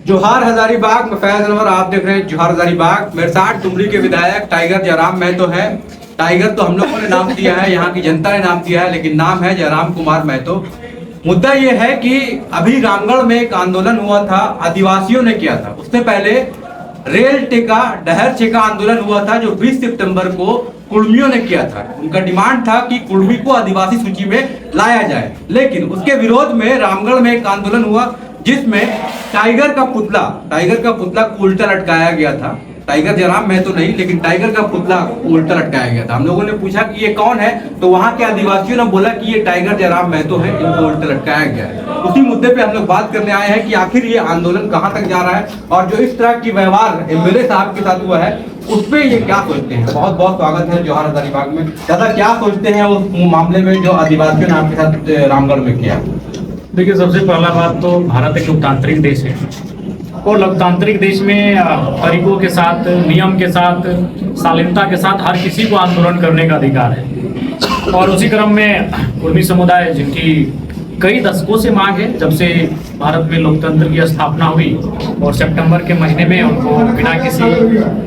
जोहार हजारीबाग में फैज अनवर, आप देख रहे हैं जोहार हजारीबाग। मेरे साथ डुमरी के विधायक टाइगर जयराम महतो है। टाइगर तो हम लोगों ने नाम दिया है, यहाँ की जनता ने नाम दिया है, लेकिन नाम है जयराम कुमार महतो। मुद्दा ये है कि अभी रामगढ़ में एक आंदोलन हुआ था, आदिवासियों ने किया था। उससे पहले रेल टेका डहर चेका आंदोलन हुआ था, जो 20 सितंबर को कुर्मियों ने किया था। उनका डिमांड था कि कुर्मी को आदिवासी सूची में लाया जाए, लेकिन उसके विरोध में रामगढ़ में एक आंदोलन हुआ जिसमें टाइगर का पुतला को उल्टा लटकाया गया था। टाइगर जयराम महतो नहीं, लेकिन टाइगर का पुतला को उल्टा लटकाया गया था। हम लोगों ने पूछा कि ये कौन है, तो वहां के आदिवासियों ने बोला कि ये टाइगर जयराम महतो है, इनको उल्टा लटकाया गया है। उसी मुद्दे पे हम लोग बात करने आए हैं कि आखिर ये आंदोलन कहां तक जा रहा है, और जो इस तरह की व्यवहार एमएलए साहब के साथ हुआ है उस पर ये क्या सोचते हैं। बहुत बहुत स्वागत है जोहार हजारीबाग में। दादा, क्या सोचते हैं उस मामले में जो आदिवासियों ने आपके साथ रामगढ़ में किया? देखिए, सबसे पहला बात तो भारत एक लोकतांत्रिक देश है और लोकतांत्रिक देश में तरीकों के साथ, नियम के साथ, शालीनता के साथ हर किसी को आंदोलन करने का अधिकार है। और उसी क्रम में कुर्मी समुदाय, जिनकी कई दशकों से मांग है, जब से भारत में लोकतंत्र की स्थापना हुई और सितंबर के महीने में उनको बिना किसी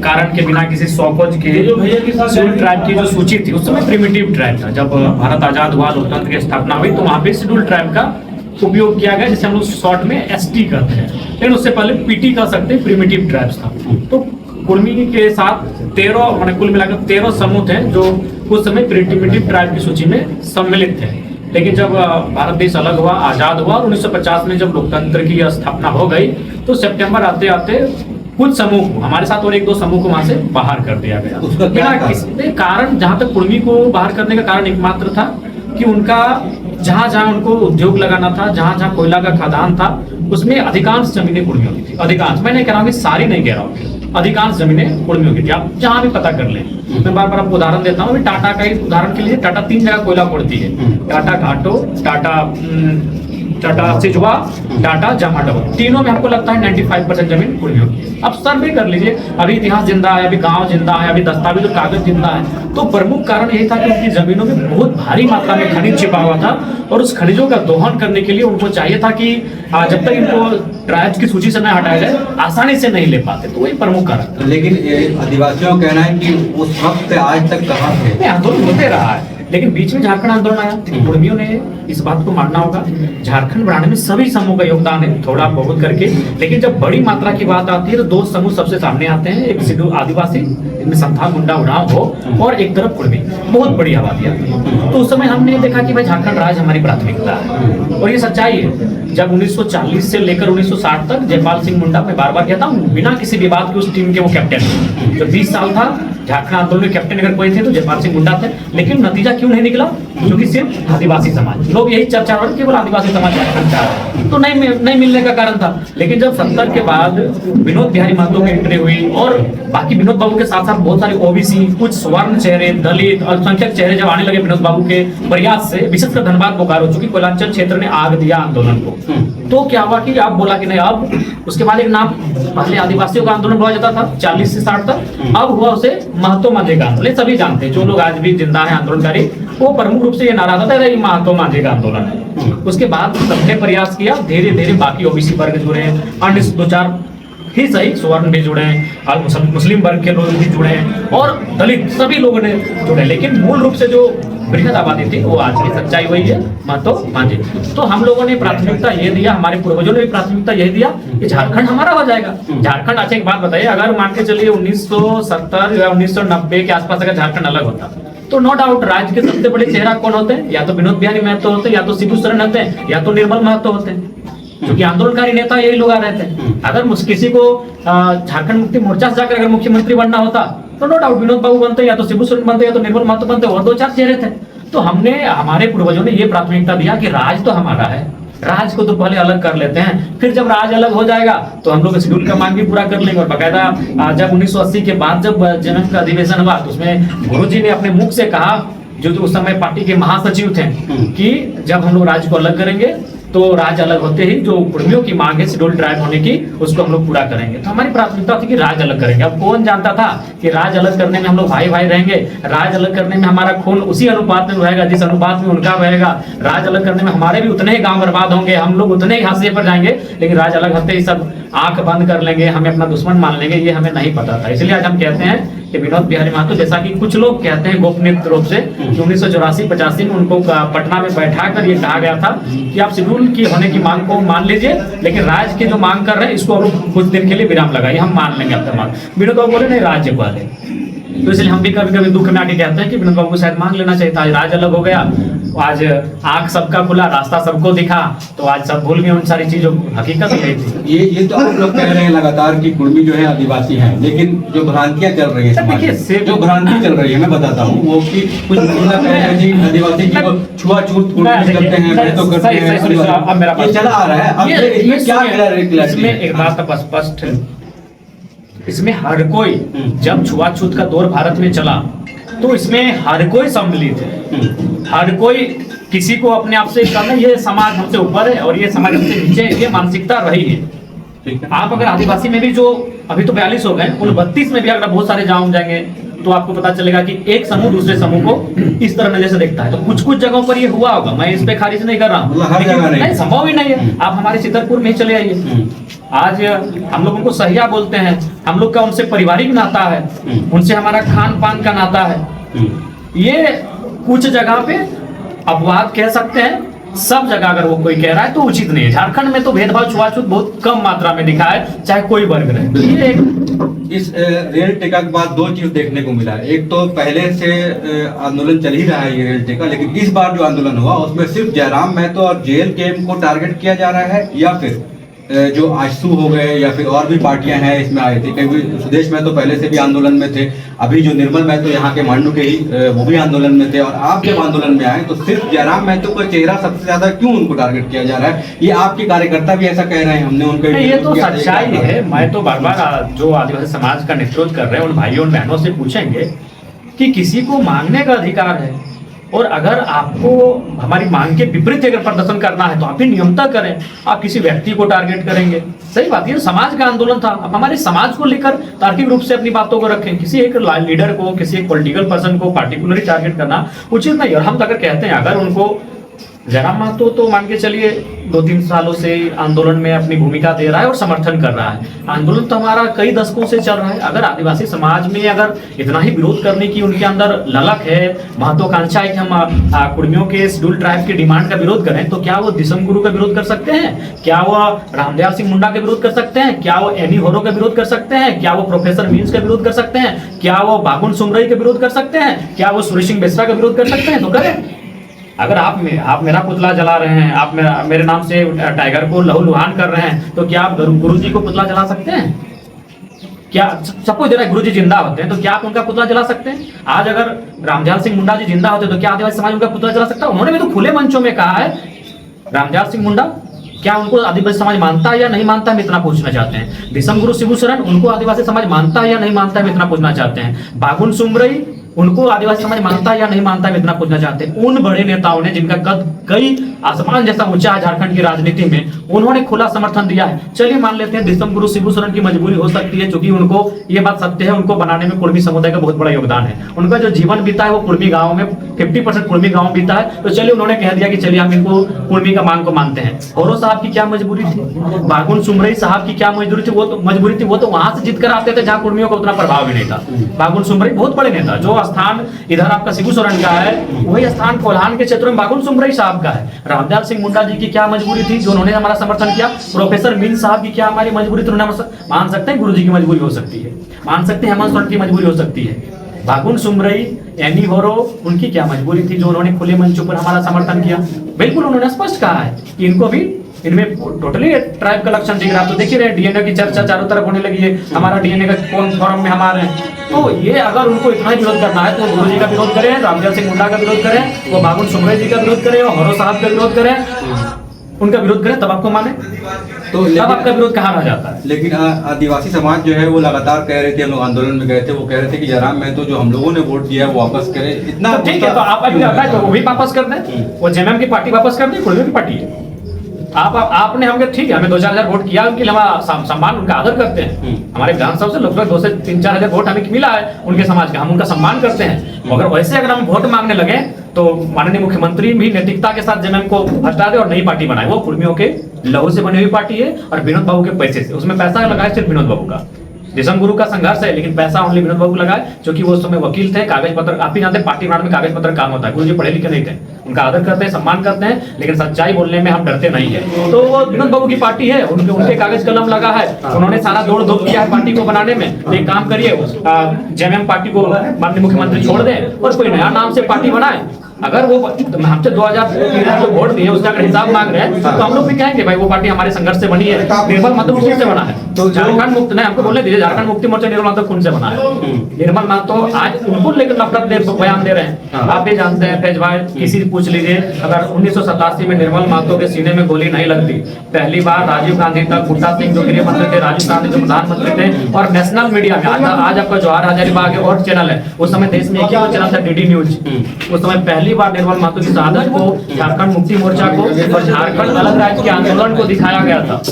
कारण के, बिना किसी सौकोज के शेड्यूल ट्राइब की जो सूची थी, उस समय प्रिमिटिव ट्राइब था। जब भारत आजाद हुआ, लोकतंत्र की स्थापना हुई, तो वहाँ पे शेड्यूल ट्राइब का उपयोग किया गया, जिसे हम लोग शॉर्ट में एसटी करते हैं, लेकिन उससे पहले पीटी कर सकते हैं, प्रिमिटिव ट्राइब्स था। तो कुर्मी के साथ 13 माने कुल मिलाकर 13 समूह थे जो उस समय प्रिमिटिव ट्राइब की सूची में सम्मिलित थे। लेकिन जब भारत देश अलग हुआ, आजाद हुआ, 1950 में जब लोकतंत्र की स्थापना हो गई, तो सितंबर आते आते कुछ समूह को, हमारे साथ और एक दो समूह को वहां से बाहर कर दिया गया। उसका बिना किसी कारण, जहां तक कुर्मी को बाहर करने का कारण एकमात्र था कि उनका जहां जहां उनको उद्योग लगाना था, जहां जहां कोयला का खदान था, उसमें अधिकांश जमीनें कुर्मियों की थी। अधिकांश, मैं नहीं कह रहा हूँ कि सारी नहीं कह रहा हूँ, अधिकांश जमीनें कुर्मियों की थी। आप जहां भी पता कर लें, मैं बार बार आपको उदाहरण देता हूँ। टाटा का ही उदाहरण के लिए, टाटा 3 जगह कोयला खोदती है, टाटा घाटो, टाटा सिजवा, टाटा जामाडो, तीनों में हमको लगता है 95% जमीन कुर्मियों की है। अब सर्वे कर लीजिए, अभी इतिहास जिंदा है, अभी गांव जिंदा है, अभी दस्तावेज और कागज जिंदा है। तो प्रमुख कारण यही था कि उनकी जमीनों में बहुत भारी मात्रा में खनिज छिपा हुआ था, और उस खनिजों का दोहन करने के लिए उनको चाहिए था कि जब तक इनको ट्राइब्स की सूची से न हटाया जाए, आसानी से नहीं ले पाते। तो वही प्रमुख कारण था। लेकिन आदिवासियों का कहना है कि उस वक्त से आज तक कहां थे? आंदोलन होते रहा है, लेकिन बीच में झारखंड आंदोलन आया। कुर्मियों ने इस बात को मानना होगा, झारखंड बनाने में सभी समूह का योगदान है, थोड़ा बहुत करके। लेकिन जब बड़ी मात्रा की बात आती है तो दो समूह सबसे सामने आते हैं, एक शेड्यूल आदिवासी, इनमें संथाल, मुंडा, उरांव हो, और एक तरफ कुर्मी, बहुत बड़ी आबादी आती है। तो उस समय हमने देखा कि भाई झारखंड राज्य हमारी प्राथमिकता है, और ये सच्चाई है। जब 1940 से लेकर 1960 तक जयपाल सिंह मुंडा, मैं बार बार कहता हूँ, बिना किसी विवाद के उस टीम के वो कैप्टन, जब 20 साल था झारखंड आंदोलन में कैप्टन अगर कोई थे तो जयपाल सिंह मुंडा थे। लेकिन नतीजा क्यों नहीं निकला? क्योंकि सिर्फ आदिवासी समाज, लोग यही चर्चा हो केवल आदिवासी समाज झारखंड चाह रहे, तो नहीं मिलने का कारण था। लेकिन जब 70 के बाद विनोद बिहारी महतो की एंट्री हुई, और बाकी विनोद बाबू के साथ साथ बहुत सारे ओबीसी, कुछ स्वर्ण चेहरे, दलित, अल्पसंख्यक चेहरे जब आने लगे विनोद बाबू के प्रयास से, विशेषकर धनबाद बोकारो, चूंकि कोयलांचल क्षेत्र ने आग दिया आंदोलन को, तो क्या हुआ कि आप बोला कि नहीं, अब उसके बाद एक नाम, पहले आदिवासियों का आंदोलन बोला जाता था 40 से 60 तक, अब हुआ उसे महतो मांझे का आंदोलन। सभी जानते हैं, जो लोग आज भी जिंदा है आंदोलनकारी, वो प्रमुख रूप से ये नारा था, ये महतो मांझे का आंदोलन है। उसके बाद सबने प्रयास किया, धीरे धीरे बाकी ओबीसी वर्ग जुड़े, अन्य 2-4 ही सही स्वर्ण भी जुड़े, मुस्लिम वर्ग के लोग भी जुड़े, और दलित सभी लोगों ने जुड़े। लेकिन मूल रूप से जो बृहद आबादी थी वो आज की सच्चाई वही है, महतो मांझे। तो हम लोगों ने प्राथमिकता ये दिया, हमारे पूर्वजों ने भी प्राथमिकता यही दिया कि झारखंड हमारा हो जाएगा। झारखंड, अच्छा एक बात बताइए, अगर मान के चलिए 1970 या 1990 के आसपास अगर झारखंड अलग होता, तो नो डाउट राज्य के सबसे बड़े चेहरा कौन होते हैं? या तो विनोद बिहारी महतो होते, या तो शिबू सोरेन होते हैं, या तो निर्मल महतो होते हैं, क्योंकि आंदोलनकारी नेता यही लोग आ रहे थे। अगर किसी को झारखंड मुक्ति मोर्चा से जाकर अगर मुख्यमंत्री बनना होता, तो नो डाउट विनोद बाबू बनते, या तो शिबू सोरेन बनते, या तो निर्मल महतो बनते, और 2-4 चेहरे थे। तो हमारे पूर्वजों ने ये प्राथमिकता दिया कि राज तो हमारा है, राज को तो पहले अलग कर लेते हैं, फिर जब राज अलग हो जाएगा तो हम लोग शेड्यूल का मांग भी पूरा कर लेंगे। और बाकायदा जब 1980 के बाद जब जनक का अधिवेशन हुआ, तो उसमें गुरुजी ने अपने मुख से कहा, जो उस समय पार्टी के महासचिव थे, कि जब हम लोग राज्य को अलग करेंगे तो राज्य अलग होते ही जो कुर्मियों की मांग है शेड्यूल ट्राइब होने की, उसको हम लोग पूरा करेंगे। तो हमारी प्राथमिकता थी कि राज्य अलग करेंगे। अब कौन जानता था कि राज्य अलग करने में हम लोग भाई भाई रहेंगे, राज्य अलग करने में हमारा खून उसी अनुपात में बहेगा जिस अनुपात में उनका बहेगा, राज्य अलग करने में हमारे भी उतने ही गांव बर्बाद होंगे, हम लोग उतने ही हाशिए पर जाएंगे, लेकिन राज्य अलग होते ही सब आंख बंद कर लेंगे, हमें अपना दुश्मन मान लेंगे, ये हमें नहीं पता था। इसलिए आज हम कहते हैं कि विनोद बिहारी महतो, जैसा कि कुछ लोग कहते हैं गोपनीय रूप से, 1984-85 में उनको पटना में बैठा कर ये कहा गया था कि आप शेड्यूल की होने की मांग को मान लीजिए, लेकिन राज्य की जो मांग कर रहे हैं इसको अब कुछ दिन के लिए विराम लगाइए, हम मान लेंगे आपका मांग। विनोद बाबू बोले नहीं राज्य वाले, तो इसलिए हम भी कभी कभी दुख में आके कहते हैं कि विनोद बाबू को शायद मान लेना चाहिए था। आज राज्य अलग हो गया, आज आंख सबका खुला, रास्ता सबको दिखा, तो आज सब भूल गए उन सारी चीजों, हकीकत यही थी। ये तो आप लोग कह रहे हैं लगातार कि कुर्मी जो है आदिवासी हैं, लेकिन जो भ्रांतियां चल रही है समाज में, जो भ्रांति चल रही है मैं बताता हूँ, वो कि कुछ महिला कह रहे हैं जी आदिवासी की छुआछूत कुर्मी करते हैं, भेदभाव करते हैं, अब मेरा ये चला आ रहा है। अब इसमें क्या इसमें एक बात स्पष्ट है, इसमें हर कोई, जब छुआछूत का दौर भारत में चला तो इसमें हर कोई सम्मिलित है, हर कोई किसी को अपने आप से करना, ये समाज हमसे ऊपर है और ये समाज हमसे नीचे है, ये मानसिकता रही है। आप अगर आदिवासी में भी जो अभी तो 42 हो गए, उन 32 में भी अगर बहुत सारे गाँव जाएंगे तो आपको पता चलेगा कि एक समूह दूसरे समूह को इस तरह नजर से देखता है। तो कुछ कुछ जगहों पर ये हुआ होगा, मैं इस पे खारिज नहीं कर रहा हूँ, नहीं संभव ही नहीं है। आप हमारे चितरपुर में ही चले आइए, आज हम लोग उनको सहिया बोलते हैं, हम लोग का उनसे पारिवारिक नाता है, उनसे हमारा खान पान का नाता है। ये कुछ जगह पे अपवाद कह सकते हैं, सब जगह अगर वो कोई कह रहा है तो उचित नहीं है। झारखंड में तो भेदभाव छुआछूत बहुत कम मात्रा में दिखा है, चाहे कोई वर्ग रहे। इस रेल टेका के बाद दो चीज देखने को मिला है, एक तो पहले से आंदोलन चल ही रहा है ये रेल टेका, लेकिन इस बार जो आंदोलन हुआ उसमें सिर्फ जयराम महतो और JLKM को टारगेट किया जा रहा है, या फिर जो आजसू हो गए या फिर और भी पार्टियां हैं इसमें आए थे, क्योंकि सुदेश महतो पहले से भी आंदोलन में थे, अभी जो निर्मल महतो यहाँ के मांडू के ही वो भी आंदोलन में थे, और आप जब आंदोलन में आए तो सिर्फ जयराम महतो का चेहरा सबसे ज्यादा क्यों उनको टारगेट किया जा रहा है? ये आपके कार्यकर्ता भी ऐसा कह रहे हैं, हमने उनके ये तो सच्चाई है। मैं तो बार बार जो आदिवासी समाज का नेतृत्व कर रहे हैं उन भाइयों और बहनों से पूछेंगे कि किसी को मांगने का अधिकार है, और अगर आपको हमारी मांग के विपरीत अगर प्रदर्शन करना है तो आप ही नियमता करें, आप किसी व्यक्ति को टारगेट करेंगे, सही बात है, समाज का आंदोलन था। अब हमारे समाज को लेकर तार्किक रूप से अपनी बातों को रखें, किसी एक लीडर को, किसी एक पॉलिटिकल पर्सन को पार्टिकुलरली टारगेट करना उचित नहीं। और हम तो अगर कहते हैं, अगर उनको जयराम महतो तो मान के चलिए 2-3 सालों से आंदोलन में अपनी भूमिका दे रहा है और समर्थन कर रहा है, आंदोलन तो हमारा कई दशकों से चल रहा है। अगर आदिवासी समाज में अगर इतना ही विरोध करने की उनके अंदर ललक है, महत्वाकांक्षा है कि हम कुर्मियों के शेड्यूल ट्राइब की डिमांड का विरोध करें, तो क्या वो दिसम गुरु का विरोध कर सकते हैं? क्या वो रामदयाल सिंह मुंडा का विरोध कर सकते हैं? क्या वो एनी होरो का विरोध कर सकते हैं? क्या वो प्रोफेसर मीन्स का विरोध कर सकते हैं? क्या वो बाबुल सुमरई का विरोध कर सकते हैं? क्या वो सुरेश सिंह बेसरा का विरोध कर सकते हैं? तो करें। अगर आप मेरा पुतला जला रहे हैं, आप मेरे नाम से टाइगर को लहूलुहान कर रहे हैं, तो क्या आप गुरु जी को पुतला जला सकते हैं? क्या सपोज जरा गुरु जी जिंदा होते हैं तो क्या आप उनका पुतला जला सकते हैं? आज अगर रामदयाल सिंह मुंडा जी जिंदा होते तो क्या आदिवासी समाज उनका पुतला जला सकता है? उन्होंने भी तो खुले मंचों में कहा है, रामदयाल सिंह मुंडा क्या उनको आदिवासी समाज मानता है या नहीं मानता है, हम इतना पूछना चाहते हैं। दिसम गुरु शिबू सोरेन उनको आदिवासी समाज मानता है या नहीं मानता है, हम इतना पूछना चाहते हैं। बाबुल सुमरई उनको आदिवासी समाज मानता है या नहीं मानता है, इतना पूछना चाहते हैं। उन बड़े नेताओं ने जिनका कद कई आसमान जैसा ऊंचा है झारखंड की राजनीति में, उन्होंने खुला समर्थन दिया है। चलिए मान लेते हैं दिसम गुरु शिबू सोरेन की मजबूरी हो सकती है, क्योंकि उनको ये बात सत्य है, उनको बनाने में कुर्मी समुदाय का बहुत बड़ा योगदान है। उनका जो जीवन बीता है वो कुर्मी गाँव में 50% कुर्मी गाँव बीता है, तो चलिए उन्होंने कह दिया कि चलिए हम इनको कुर्मी का मांग को मानते हैं। होरो साहब की क्या मजबूरी थी, बागुन सुमरई साहब की क्या मजबूरी थी, वो तो वहां से जीत कर आते थे जहाँ कुर्मियों का उतना प्रभाव भी नहीं था। बागुन सुमरई बहुत बड़े नेता, जो स्थान इधर आपका शिबू सोरेन का है वही स्थान कोल्हान के क्षेत्र में बागुल सुमरई साहब का है। रामदयाल सिंह मुंडा जी की क्या मजबूरी थी जो उन्होंने हमारा समर्थन किया? प्रोफेसर मीन साहब की क्या हमारी मजबूरी थी? मान सकते हैं गुरु जी की मजबूरी हो सकती है, मान सकते हैं हेमंत सोरेन की मजबूरी हो सकती है। बागुल सुमरई, एनी होरो, उनकी क्या मजबूरी थी जो उन्होंने खुले मंचों पर हमारा समर्थन किया? बिल्कुल उन्होंने स्पष्ट कहा है कि इनको भी इनमें टोटली ट्राइब का लक्षण दिख रहा। तो देखिए रहे डीएनए की चर्चा चारों तरफ होने लगी है, हमारा डीएनए का कौन फॉर्म में हमारे हैं। तो ये अगर उनको इतना ही विरोध करना है तो गुरु जी का विरोध करें, रामदयाल सिंह मुंडा का विरोध करें, वो बाबुल सुमरई जी का विरोध करें, और होरो साहब का विरोध करें, उनका विरोध करें, तब आपको माने। तो तब आपका विरोध कहाँ रह जाता है? लेकिन आदिवासी समाज जो है वो लगातार कह रहे थे, हम लोग आंदोलन में गए थे, वो कह रहे थे कि जयराम महतो जो हम लोगों ने वोट दिया है वो वापस करे। इतना ठीक है, तो आप अभी तो वो भी वापस कर दें, वो जेएमएम की पार्टी वापस कर दें, कुर्मी की पार्टी है। आपने हमके ठीक है, हमें 2-4 हजार वोट किया, उनके लिए हम सम्मान उनका आदर करते हैं। हमारे विधानसभा से लगभग 2 से 3-4 हजार वोट हमें मिला है उनके समाज का, हम उनका सम्मान करते हैं। मगर वैसे अगर हम वोट मांगने लगे तो माननीय मुख्यमंत्री भी नैतिकता के साथ जेएमएम को हटा दे और नई पार्टी बनाए। वो कुर्मियों के लहू से बनी हुई पार्टी है और विनोद बाबू के पैसे से, उसमें पैसा लगा है सिर्फ विनोद बाबू का। दिसम गुरु का संघर्ष है, लेकिन पैसा ओनली विनोद बाबू लगाए, क्योंकि वो उस समय वकील थे, कागज पत्र आप ही जानते हैं, पार्टी बनाने में कागज पत्र काम होता है। गुरु जी पढ़े लिखे नहीं थे, उनका आदर करते हैं, सम्मान करते हैं, लेकिन सच्चाई बोलने में हम डरते नहीं है। तो वो विनोद बाबू की पार्टी है, उनके कागज कलम लगा है, उन्होंने सारा दौड़ धूप किया है पार्टी को बनाने में। एक काम करिए, जेएमएम पार्टी को माननीय मुख्यमंत्री छोड़ दें और कोई नया नाम से पार्टी बनाए। अगर वो हमसे 2013 जो वोट दिए उसका अगर हिसाब मांग रहे हैं तो हम लोग भी कहेंगे भाई वो पार्टी हमारे संघर्ष से बनी है। निर्मल महतो खून से बना है, तो झारखंड मुक्त नहीं, हमको बोलने दीजिए, झारखंड मुक्ति मोर्चा निर्मल महतो खून से बना है। निर्मल महतो आज उनको लेकर नफरत बयान दे रहे हैं। आप भी जानते हैं फैज भाई, किसी से पूछ लीजिए, अगर 1987 में निर्मल महतो के सीने में गोली नहीं लगती, पहली बार राजीव गांधी तक, बूटा सिंह जो गृह मंत्री थे, राजीव गांधी जो प्रधानमंत्री थे, और नेशनल मीडिया में आज आपका जवाहर हजारीबाग है और चैनल है, उस समय देश में एक ही चैनल था डीडी न्यूज। उस समय पहली बार निर्मल महतो की शहादत को, झारखंड मुक्ति मोर्चा को और झारखंड अलग राज्य के आंदोलन को दिखाया गया था।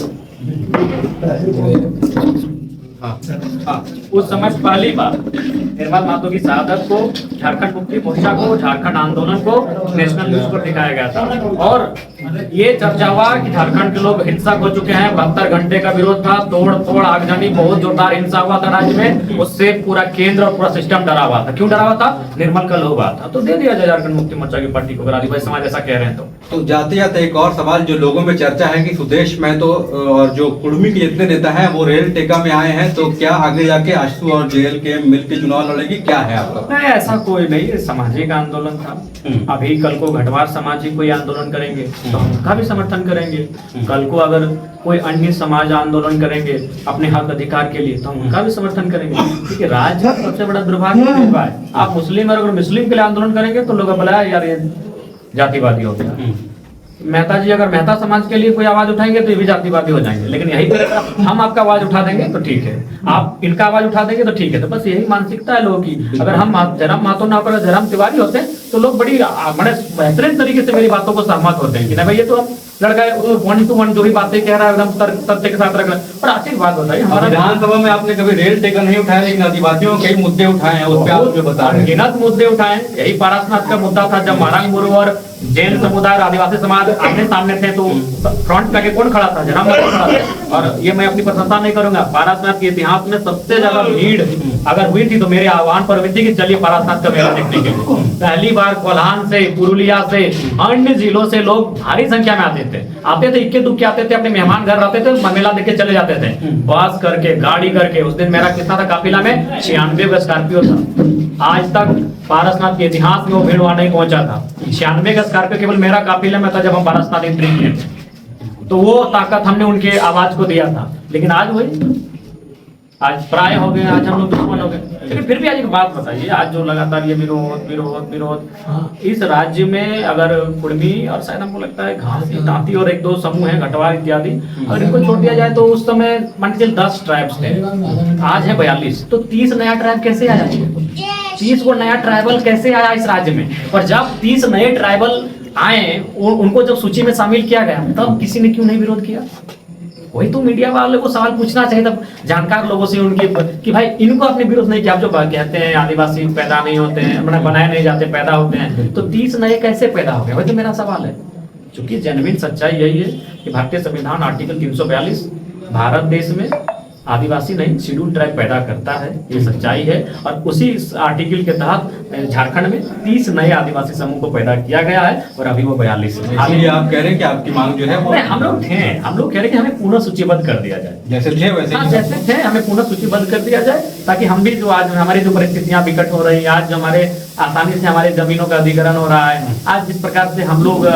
उस समय पहली बार निर्मल महतो की शहादत को, झारखंड मुक्ति मोर्चा को, झारखंड आंदोलन को नेशनल न्यूज पर दिखाया गया था। और ये चर्चा हुआ कि झारखंड के लोग हिंसक हो चुके हैं, 72 घंटे का विरोध था, तोड़ आगजनी, बहुत जोरदार हिंसा हुआ था राज्य में, उससे पूरा केंद्र और पूरा सिस्टम डरा हुआ था। क्यों डरा हुआ था? निर्मल का लोग था, तो दे दिया जाए झारखंड मुक्ति मोर्चा की पार्टी को, अगर आदिवासी समाज ऐसा कह रहे हैं तो जाते जाते एक और सवाल जो लोगों में चर्चा है कि सुदेश महतो और जो कुर्मी के जितने नेता हैं वो रेल टेका में आए हैं, तो क्या आगे जाके आशु और जेएल के मिलकर चुनाव लड़ेगी, क्या है आपका? नहीं, ऐसा कोई नहीं, सामाजिक आंदोलन था। अभी कल को घटवार समाजिक कोई आंदोलन करेंगे तो हम उनका भी समर्थन करेंगे। कल को अगर कोई अन्य समाज आंदोलन करेंगे अपने हक अधिकार के लिए तो हम उनका भी समर्थन करेंगे। क्योंकि राज्य का सबसे बड़ा दुर्भाग्य है, आप मुस्लिम और अगर मुस्लिम के लिए आंदोलन करेंगे तो लोग बोला यार ये जातिवादी हो गया। मेहता जी अगर मेहता समाज के लिए कोई आवाज उठाएंगे तो ये भी जातिवादी हो जाएंगे, लेकिन यही पे हम आपका आवाज उठा देंगे तो ठीक है, आप इनका आवाज उठा देंगे तो ठीक है। तो बस यही मानसिकता है लोगों की। अगर हम जयराम महतो ना होकर जयराम तिवारी होते तो लोग बड़ी बड़े बेहतरीन तरीके से मेरी बातों को सहमत होते हैं कि नहीं भाई ये तो हम लड़का 1 to 1 जो भी बातें कह रहा है एकदम तथ्य के साथ रख रहा है। और अच्छी बात होता है हमारा विधानसभा में आपने कभी रेल टेका नहीं उठाया, लेकिन आदिवासियों के कई मुद्दे उठाए हैं, उस पे आप जो बता रहे हैं। अनगिनत मुद्दे उठाए। यही पारसनाथ का मुद्दा था, जब मारांग मुरु और जैन समुदाय और आदिवासी समाज आमने सामने थे तो फ्रंट करके कौन खड़ा था? जयराम महतो खड़ा था। और ये मैं अपनी प्रशंसा नहीं करूंगा, पारसनाथ के इतिहास में सबसे ज्यादा भीड़ अगर हुई थी तो मेरे आह्वान पर हुई थी कि चलिए पारसनाथ का मेला देखने के लिए। पहली बार कोल्हान से, पुरुलिया से, अन्य जिलों से लोग भारी संख्या में आते थे, इक्के दुक्के आते थे, अपने मेहमान घर रहते थे, मेला देख के चले जाते थे, बस करके, गाड़ी करके। उस दिन मेरा कितना था काफिला में? 96 स्कॉर्पियो था। आज तक पारसनाथ के इतिहास में वो भीड़ वहां नहीं पहुंचा था। 96 स्कॉर्पियो केवल मेरा काफिला में था जब हम पारसनाथ एंट्री किए। तो वो ताकत हमने उनके आवाज को दिया था। लेकिन आज वही, आज प्राय हो गए, आज हम लोग दुश्मन हो गए। लेकिन फिर भी आज एक बात बताइए, आज जो लगातार ये विरोध इस राज्य में, अगर कुर्मी और शायद हमको लगता है घासी, तांती और 1-2 समूह है, घटवार इत्यादि, अगर इनको छोड़ दिया जाए तो उस समय मान के चलिए 10 ट्राइब्स थे, आज है 42, तो 30 नया ट्राइब कैसे आया? 30 को नया ट्राइबल कैसे आया इस राज्य में? और जब 30 नए ट्राइबल आए, उनको जब सूची में शामिल किया गया तब किसी ने क्यों नहीं विरोध किया? वही तो मीडिया वाले को सवाल पूछना चाहिए तब जानकार लोगों से उनके कि भाई इनको आपने विरोध नहीं किया। आप जो कहते हैं आदिवासी पैदा नहीं होते हैं, बनाए नहीं जाते, पैदा होते हैं, तो 30 नए कैसे पैदा हो गए? वही तो मेरा सवाल है। क्योंकि जेन्युइन सच्चाई यही है कि भारतीय संविधान आर्टिकल 342 भारत देश में आदिवासी नहीं शेड्यूल ट्राइब पैदा करता है, ये सच्चाई है। और उसी आर्टिकल के तहत झारखंड में 30 नए आदिवासी समूह को पैदा किया गया है और अभी वो 42 है। इसलिए आप कह रहे हैं कि आपकी मांग जो है वो हम लोग कह रहे हैं कि हमें पुनः सूचीबद्ध कर दिया जाए, जैसे थे वैसे ही। जैसे थे हमें पुनः सूचीबद्ध कर दिया जाए, ताकि हम भी जो आज हमारी जो परिस्थितियां विकट हो रही है, आज जो हमारे आसानी से हमारे जमीनों का अधिग्रहण हो रहा है, आज जिस प्रकार से हम लोग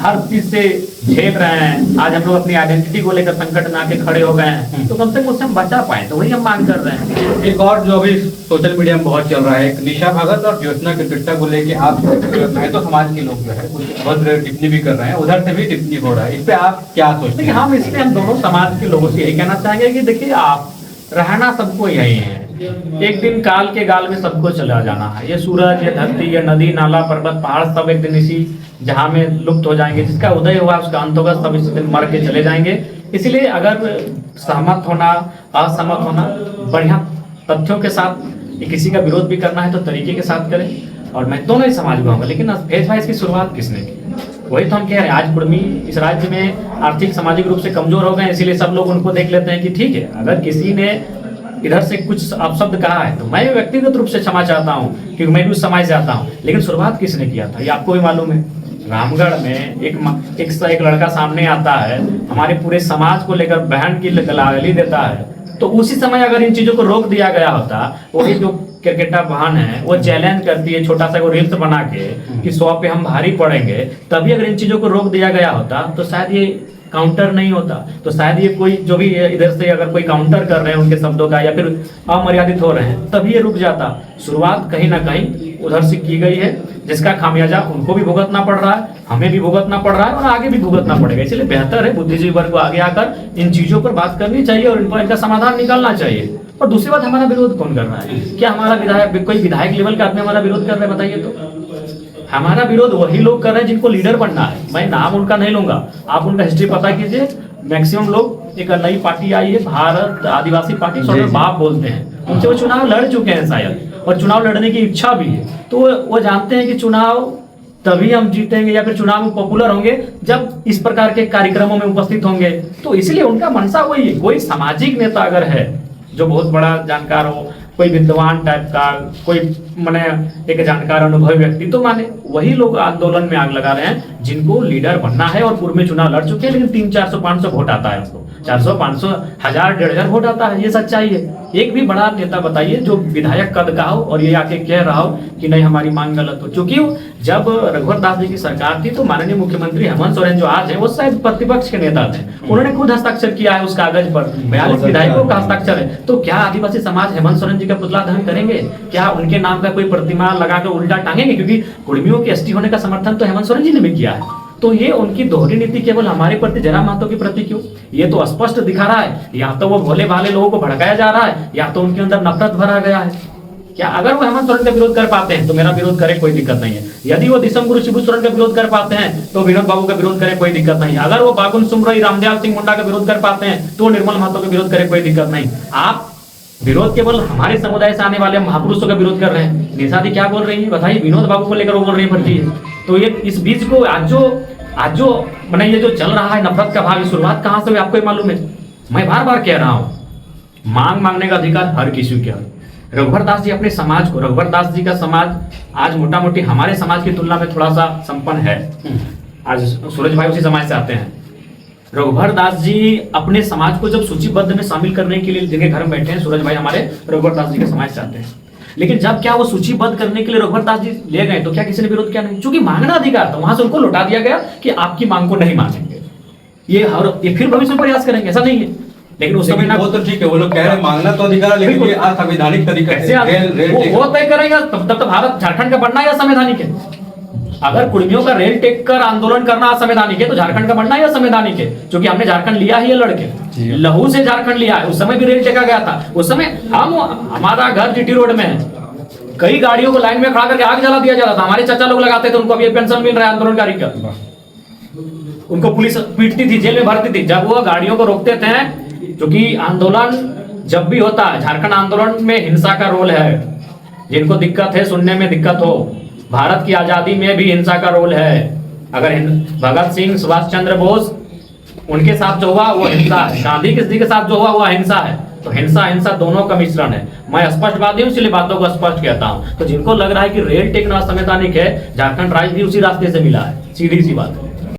हर चीज से झेल रहे हैं, आज हम लोग अपनी आइडेंटिटी को लेकर संकट में आके खड़े हो गए हैं, तो कम से कम उससे हम बचा पाए, तो वही हम मांग कर रहे हैं। एक और जो अभी सोशल मीडिया में बहुत चल रहा है, एक निशा भगत और ज्योत्सना कृष्णा को लेके आप महतो समाज के लोग जो है बहुत टिप्पणी भी कर रहे हैं, उधर से भी टिप्पणी हो रहा है, इस पे आप क्या सोचते हैं? हम दोनों समाज के लोगों से यही कहना चाहेंगे कि देखिए, आप रहना सबको यही है, एक दिन काल के गाल में सबको चला जाना है। ये सूरज, ये धरती, ये नदी नाला पर्वत पहाड़ सब एक दिन इसी जहां में लुप्त हो जाएंगे। जिसका उदय हुआ उसका अंत होगा, सब इसी दिन मर के चले जाएंगे। इसीलिए अगर सहमत होना, असहमत होना, बढ़िया तथ्यों के साथ किसी का विरोध भी करना है तो तरीके के साथ करें। और मैं दोनों ही समाज में होगा, लेकिन भेदभाव इसकी शुरुआत किसने की? वही तो हम कह रहे हैं, आज कुर्मी इस राज्य में आर्थिक सामाजिक रूप से कमजोर हो गए, इसीलिए सब लोग उनको देख लेते हैं कि ठीक है, अगर किसी ने इधर से कुछ अपशब्द कहा है तो मैं व्यक्तिगत रूप से क्षमा चाहता हूँ क्योंकि मैं भी उस समाज से आता हूँ। लेकिन शुरुआत किसने किया था ये आपको भी मालूम है। रामगढ़ में एक लड़का सामने आता है, हमारे पूरे समाज को लेकर बहन की गाली देता है, तो उसी समय अगर इन चीजों को रोक दिया गया होता, वही जो क्रिकेटर बहन है वो चैलेंज करती है छोटा सा वो रील्स बना के कि 100 पे हम भारी पड़ेंगे, तभी अगर इन चीजों को रोक दिया गया होता तो शायद ये काउंटर नहीं होता। तो शायद ये कोई जो भी इधर से अगर कोई काउंटर कर रहे हैं उनके शब्दों का या फिर अमर्यादित हो रहे हैं तभी ये रुक जाता। शुरुआत कहीं ना कहीं उधर से की गई है, जिसका खामियाजा उनको भी भुगतना पड़ रहा है, हमें भी भुगतना पड़ रहा है और आगे भी भुगतना पड़ेगा। इसलिए बेहतर है बुद्धिजीवी वर्ग को आगे आकर इन चीजों पर बात करनी चाहिए और इनका समाधान निकालना चाहिए। और दूसरी बात, हमारा विरोध कौन कर रहा है? क्या हमारा विधायक, कोई विधायक लेवल का आदमी हमारा विरोध कर रहा है? बताइए तो। हमारा विरोध वही लोग कर रहे हैं जिनको लीडर बनना है। मैं नाम उनका नहीं लूंगा, आप उनका हिस्ट्री पता कीजिए। मैक्सिमम लोग, एक नई पार्टी आई है भारत आदिवासी पार्टी, बाप बोलते हैं, उनसे वो चुनाव लड़ चुके हैं शायद, और चुनाव लड़ने की इच्छा भी है। तो वो जानते हैं कि चुनाव तभी हम जीतेंगे या फिर चुनाव में पॉपुलर होंगे जब इस प्रकार के कार्यक्रमों में उपस्थित होंगे। तो इसलिए उनका मनसा वही है। कोई सामाजिक नेता अगर है जो बहुत बड़ा जानकार हो, कोई विद्वान टाइप का, कोई माने एक जानकार अनुभवी व्यक्ति, तो माने वही लोग आंदोलन में आग लगा रहे हैं जिनको लीडर बनना है और पूर्व में चुनाव लड़ चुके हैं। लेकिन 300-400-500 वोट आता है उनको, 400-500 1000-1500 वोट आता है, ये सच्चाई है। एक भी बड़ा नेता बताइए जो विधायक कद का हो और ये आके कह रहा हो कि नहीं हमारी मांग गलत हो। क्योंकि जब रघुवर दास जी की सरकार थी तो माननीय मुख्यमंत्री हेमंत सोरेन जो आज है वो शायद प्रतिपक्ष के नेता थे, उन्होंने खुद हस्ताक्षर किया है उस कागज पर, 42 विधायकों का हस्ताक्षर है। तो क्या आदिवासी समाज हेमंत सोरेन जी का पुतला दहन करेंगे? क्या उनके नाम का कोई प्रतिमा लगाकर उल्टा टांगेंगे? क्योंकि कुर्मियों के एसटी होने का समर्थन तो हेमंत सोरेन जी ने भी किया है। तो ये उनकी दोहरी नीति केवल हमारे प्रति, जयराम महतो के प्रति क्यों? ये तो स्पष्ट दिखा रहा है, या तो वो भोले भाले लोगों को भड़काया जा रहा है या तो उनके अंदर नफरत भरा गया है। क्या अगर वो हेमंत सोरेन का विरोध कर पाते हैं तो मेरा विरोध करे, कोई दिक्कत नहीं है। यदि वो दिसम गुरु शिबू सोरेन का विरोध कर पाते हैं तो विनोद बाबू का विरोध करे, कोई दिक्कत नहीं। अगर वो बागुन सुमरई रामदयाल सिंह मुंडा का विरोध कर पाते हैं तो निर्मल महतो का विरोध करे, कोई दिक्कत नहीं। आप विरोध केवल हमारे समुदाय से आने वाले महापुरुषों का विरोध कर रहे हैं। निशा दी क्या बोल रही है बताइए? विनोद बाबू को लेकर वो बोल रही भर्ती है। तो ये इस बीच को आज जो मैंने ये जो चल रहा है नफरत का भाव, शुरुआत कहां से हुई आपको मालूम है? मैं बार बार कह रहा हूं, मांगने का अधिकार हर किसी का। रघुवर दास जी अपने समाज को, रघुवर दास जी का समाज आज मोटा मोटी हमारे समाज की तुलना में थोड़ा सा संपन्न है। आज सूरज भाई उसी समाज से आते हैं। रघुवर दास जी अपने समाज को जब सूचीबद्ध में शामिल करने के लिए जिनके घर में बैठे हैं, सूरज भाई हमारे रघुवर दास जी के समाज से आते हैं। लेकिन जब क्या वो सूचीबद्ध करने के लिए रघुवर दास जी ले गए तो क्या किसी ने विरोध किया? नहीं, क्योंकि मांगना अधिकार था। वहां से उनको लौटा दिया गया कि आपकी मांग को नहीं मानेंगे, ये फिर भविष्य में प्रयास करेंगे, ऐसा नहीं है। लेकिन उस समय वो तो ठीक है, वो लोग कह रहे हैं मांगना तो अधिकार है, लेकिन ये असंवैधानिक तरीके से वो तय करेंगे। तब तो भारत झारखंड का बनना है असंवैधानिक है। अगर कुर्मियों का रेल टेक कर आंदोलन करना असंवैधानिक है तो झारखंड का बनना ही असंवैधानिक है। क्योंकि हमने झारखंड लिया ही है लड़के, लहू से झारखंड लिया है। उस समय भी रेल टेका गया था। उस समय हमारा घर जीटी रोड में है, कई गाड़ियों को लाइन में खड़ा करके आग जला दिया जाता था। हमारे चाचा लोग लगाते थे, उनको अभी पेंशन मिल रहा है आंदोलनकारी का। उनको पुलिस पीटती थी, जेल में भरती थी जब वो गाड़ियों को रोकते थे। क्योंकि आंदोलन जब भी होता है, झारखंड आंदोलन में हिंसा का रोल है। जिनको दिक्कत है, सुनने में दिक्कत हो, भारत की आजादी में भी हिंसा का रोल है। अगर भगत सिंह, सुभाष चंद्र बोस, उनके साथ जो हुआ वो हिंसा है। गांधी के साथ जो हुआ वो अहिंसा है। तो हिंसा दोनों का मिश्रण है। मैं स्पष्टवादी हूँ, इसलिए बातों को स्पष्ट कहता हूँ। तो जिनको लग रहा है कि रेल टेकना असंवैधानिक है, झारखंड राज्य भी उसी रास्ते से मिला है, सीधी सी बात है।